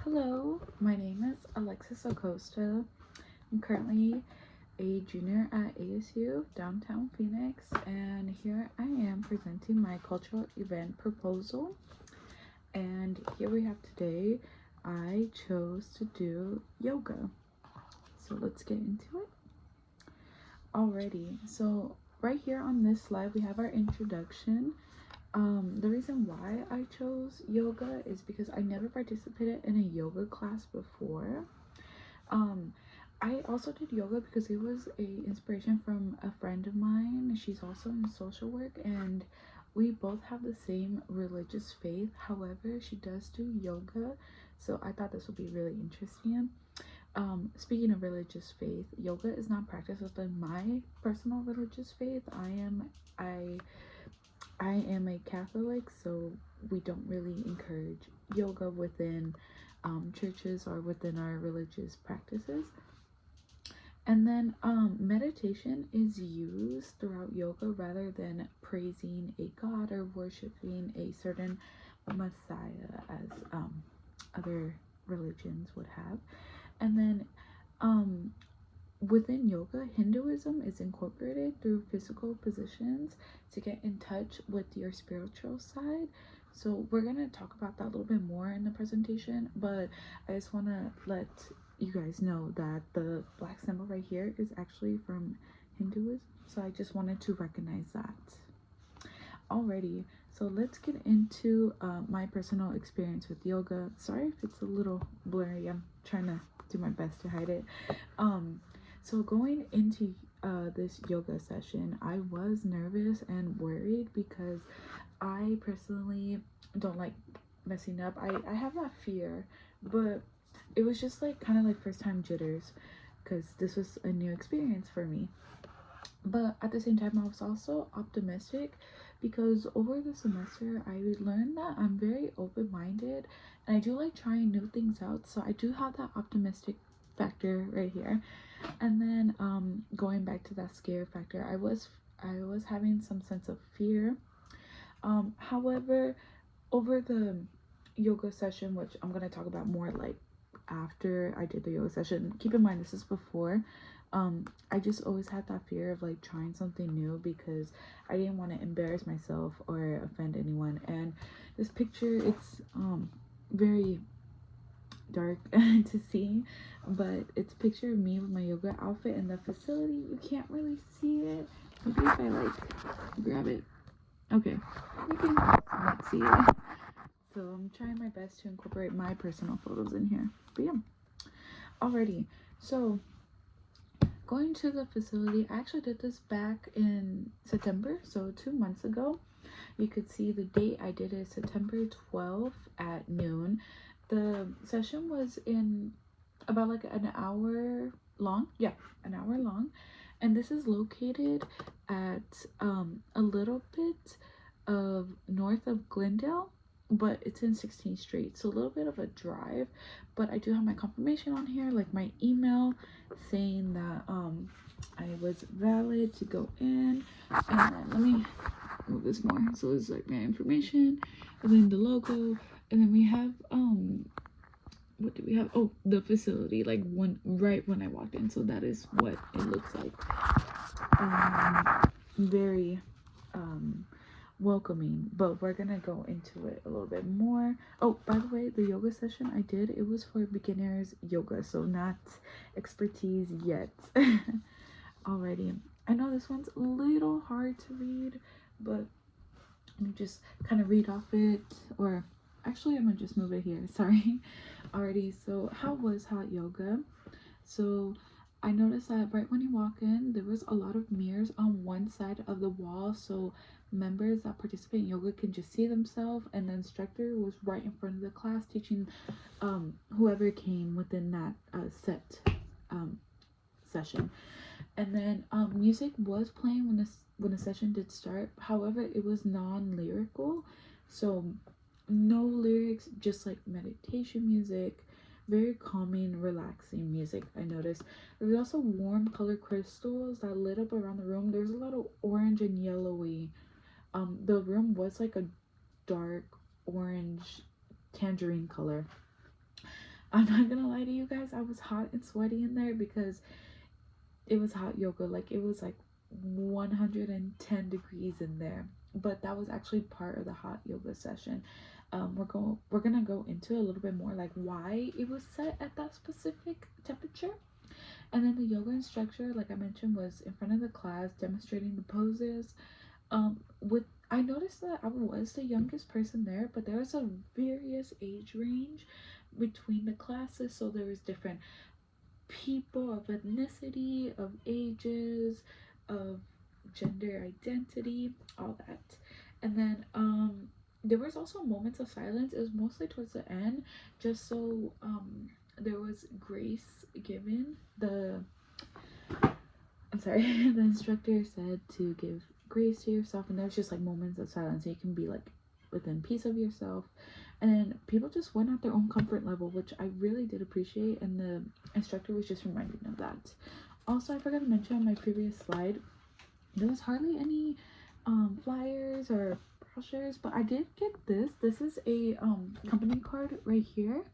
Hello, my name is Alexis Acosta. I'm currently a junior at ASU downtown Phoenix, and here I am presenting my cultural event proposal. And here we have today, I chose to do yoga. So let's get into it. Alrighty, so right here on this slide, we have our introduction. The reason why I chose yoga is because I never participated in a yoga class before. I also did yoga because it was a inspiration from a friend of mine. She's also in social work, and we both have the same religious faith. However, she does do yoga, so I thought this would be really interesting. Speaking of religious faith, yoga is not practiced within my personal religious faith. I am a Catholic, so we don't really encourage yoga within churches or within our religious practices. And then meditation is used throughout yoga rather than praising a god or worshiping a certain messiah as other religions would have. And then within yoga, Hinduism is incorporated through physical positions to get in touch with your spiritual side. So we're going to talk about that a little bit more in the presentation, but I just want to let you guys know that the black symbol right here is actually from Hinduism. So I just wanted to recognize that. Alrighty, so let's get into my personal experience with yoga. Sorry if it's a little blurry. I'm trying to do my best to hide it. So going into this yoga session, I was nervous and worried because I personally don't like messing up. I have that fear, but it was just like kind of like first time jitters because this was a new experience for me. But at the same time, I was also optimistic because over the semester, I learned that I'm very open-minded and I do like trying new things out. So I do have that optimistic factor right here. And then going back to that scare factor, I was having some sense of fear. However, over the yoga session, which I'm going to talk about more like after I did the yoga session, keep in mind this is before, I just always had that fear of like trying something new because I didn't want to embarrass myself or offend anyone. And this picture, it's very dark to see, but it's a picture of me with my yoga outfit in the facility. You can't really see it. Maybe if I like grab it. Okay, you can not see it. So I'm trying my best to incorporate my personal photos in here. But yeah, alrighty. So going to the facility, I actually did this back in September, so 2 months ago. You could see the date I did it September 12th at noon. The session was in about like an hour long. Yeah, an hour long. And this is located at a little bit of north of Glendale, but it's in 16th Street, so a little bit of a drive. But I do have my confirmation on here, like my email saying that I was valid to go in. And then let me move this more. So it's like my information, and then the logo, and then we have what do we have? Oh, the facility, like right when I walked in. So that is what it looks like. Very welcoming, but we're gonna go into it a little bit more. Oh, by the way, the yoga session I did, it was for beginners yoga, so not expertise yet. Alrighty, I know this one's a little hard to read, but let me just kind of read off it, or actually I'm gonna just move it here. Sorry. Alrighty, so how was hot yoga? So I noticed that right when you walk in, there was a lot of mirrors on one side of the wall, so members that participate in yoga can just see themselves, and the instructor was right in front of the class teaching whoever came within that set session. And then music was playing when the session did start. However, it was non-lyrical, so no lyrics, just like meditation music, very calming, relaxing music. I noticed there was also warm color crystals that lit up around the room. There's a lot of orange and yellowy. The room was like a dark orange tangerine color. I'm not gonna lie to you guys, I was hot and sweaty in there because it was hot yoga. Like it was like 110 degrees in there, but that was actually part of the hot yoga session. We're gonna go into a little bit more like why it was set at that specific temperature. And then the yoga instructor, like I mentioned, was in front of the class demonstrating the poses. With I noticed that I was the youngest person there, but there was a various age range between the classes, so there was different people of ethnicity, of ages, of gender identity, all that. And then there was also moments of silence. It was mostly towards the end, just so there was grace given. I'm sorry, the instructor said to give grace to yourself, and there's just like moments of silence. So you can be like within peace of yourself, and people just went at their own comfort level, which I really did appreciate, and the instructor was just reminding of that. Also, I forgot to mention on my previous slide, there was hardly any flyers or brochures, but I did get this. This is a company card right here.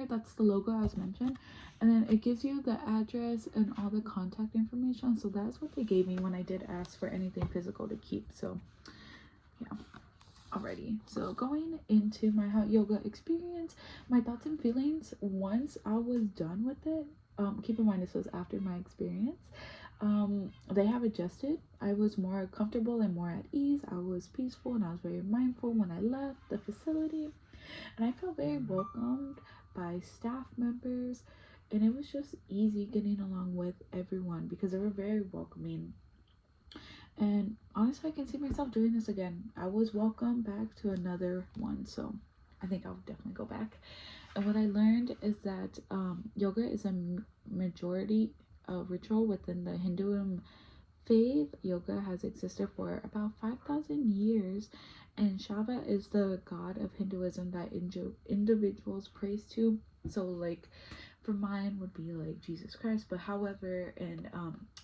That's the logo as mentioned, and then it gives you the address and all the contact information. So that's what they gave me when I did ask for anything physical to keep. So yeah. Alrighty, so going into my hot yoga experience, my thoughts and feelings once I was done with it, keep in mind this was after my experience, they have adjusted. I was more comfortable and more at ease. I was peaceful and I was very mindful when I left the facility, and I felt very welcomed by staff members, and it was just easy getting along with everyone because they were very welcoming. And honestly, I can see myself doing this again. I was welcome back to another one, so I think I'll definitely go back. And what I learned is that yoga is a majority ritual within the Hinduism faith. Yoga has existed for about 5,000 years, and Shiva is the god of Hinduism that individuals praise to. So, like, for mine would be like Jesus Christ, but however, in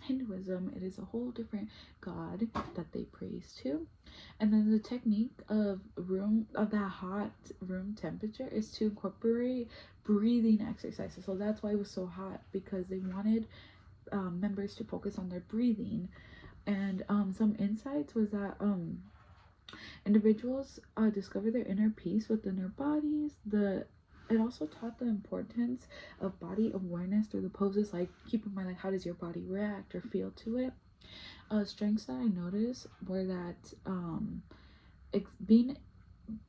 Hinduism, it is a whole different god that they praise to. And then the technique of that hot room temperature is to incorporate breathing exercises. So that's why it was so hot, because they wanted members to focus on their breathing. And some insights was that individuals discover their inner peace within their bodies. It also taught the importance of body awareness through the poses. Like, keep in mind, like, how does your body react or feel to it? Strengths that I noticed were that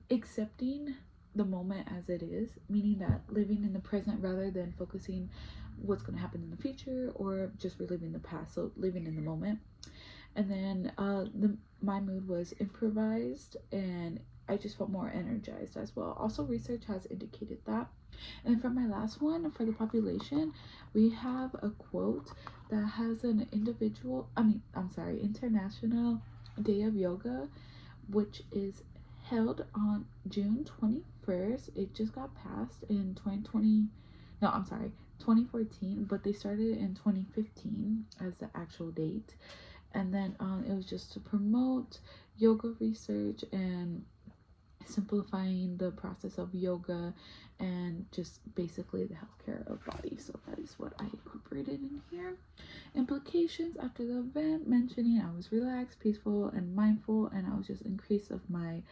accepting the moment as it is, meaning that living in the present rather than focusing what's going to happen in the future or just reliving the past. So living in the moment. And then my mood was improvised, and I just felt more energized as well. Also, research has indicated that. And for my last one, for the population, we have a quote that has an International Day of Yoga, which is held on June 21st. It just got passed in 2014, but they started in 2015 as the actual date. And then it was just to promote yoga research and simplifying the process of yoga and just basically the healthcare of body. So that is what I incorporated in here. Implications after the event, mentioning I was relaxed, peaceful, and mindful, and I was just increased of my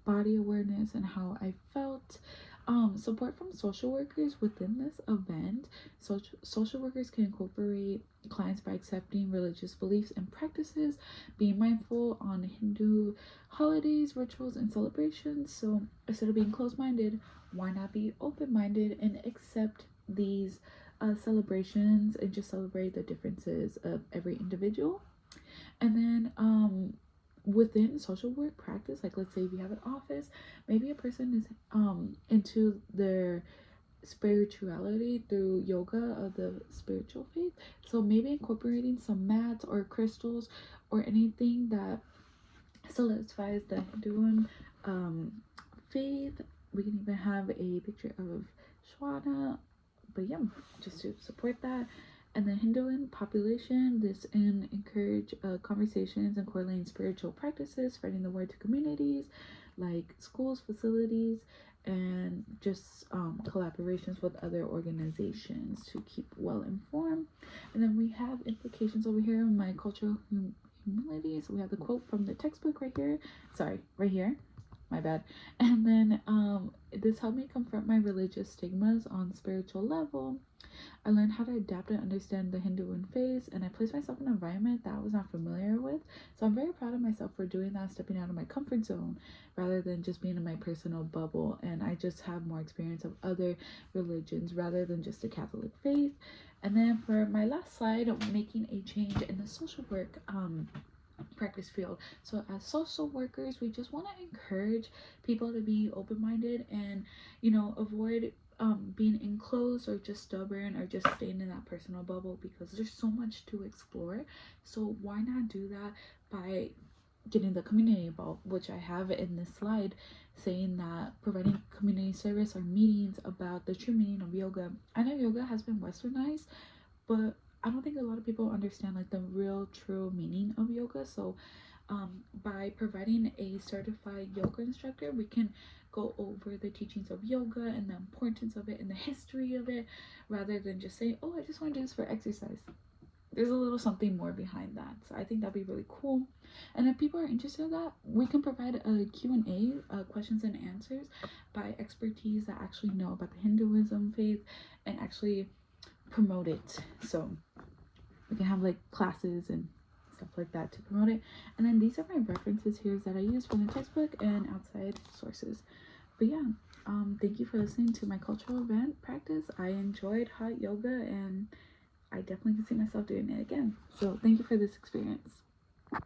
body awareness and how I felt. Support from social workers within this event. Social workers can incorporate clients by accepting religious beliefs and practices, being mindful on Hindu holidays, rituals, and celebrations. So instead of being closed-minded, why not be open-minded and accept these celebrations and just celebrate the differences of every individual? And then within social work practice, like let's say if you have an office, maybe a person is into their spirituality through yoga of the spiritual faith, so maybe incorporating some mats or crystals or anything that solidifies the Hinduism faith. We can even have a picture of Shwana, but yeah, just to support that. And the Hinduism population, this encourage conversations and correlating spiritual practices, spreading the word to communities like schools, facilities, and just collaborations with other organizations to keep well informed. And then we have implications over here in my cultural humility. So we have the quote from the textbook right here. Sorry, right here. My bad. And then this helped me confront my religious stigmas on spiritual level. I learned how to adapt and understand the Hinduan faith, and I placed myself in an environment that I was not familiar with. So I'm very proud of myself for doing that, stepping out of my comfort zone rather than just being in my personal bubble. And I just have more experience of other religions rather than just the Catholic faith. And then for my last slide, making a change in the social work practice field. So as social workers, we just want to encourage people to be open-minded and, you know, avoid being enclosed or just stubborn or just staying in that personal bubble, because there's so much to explore. So why not do that by getting the community involved, which I have in this slide saying that providing community service or meetings about the true meaning of yoga. I know yoga has been westernized, but I don't think a lot of people understand like the real true meaning of yoga. So by providing a certified yoga instructor, we can go over the teachings of yoga and the importance of it and the history of it, rather than just say, oh, I just want to do this for exercise. There's a little something more behind that. So I think that'd be really cool. And if people are interested in that, we can provide a Q&A, questions and answers by expertise that actually know about the Hinduism faith and actually promote it. So we can have like classes and stuff like that to promote it. And then these are my references here that I use from the textbook and outside sources. But yeah, thank you for listening to my cultural event practice. I enjoyed hot yoga and I definitely can see myself doing it again. So thank you for this experience.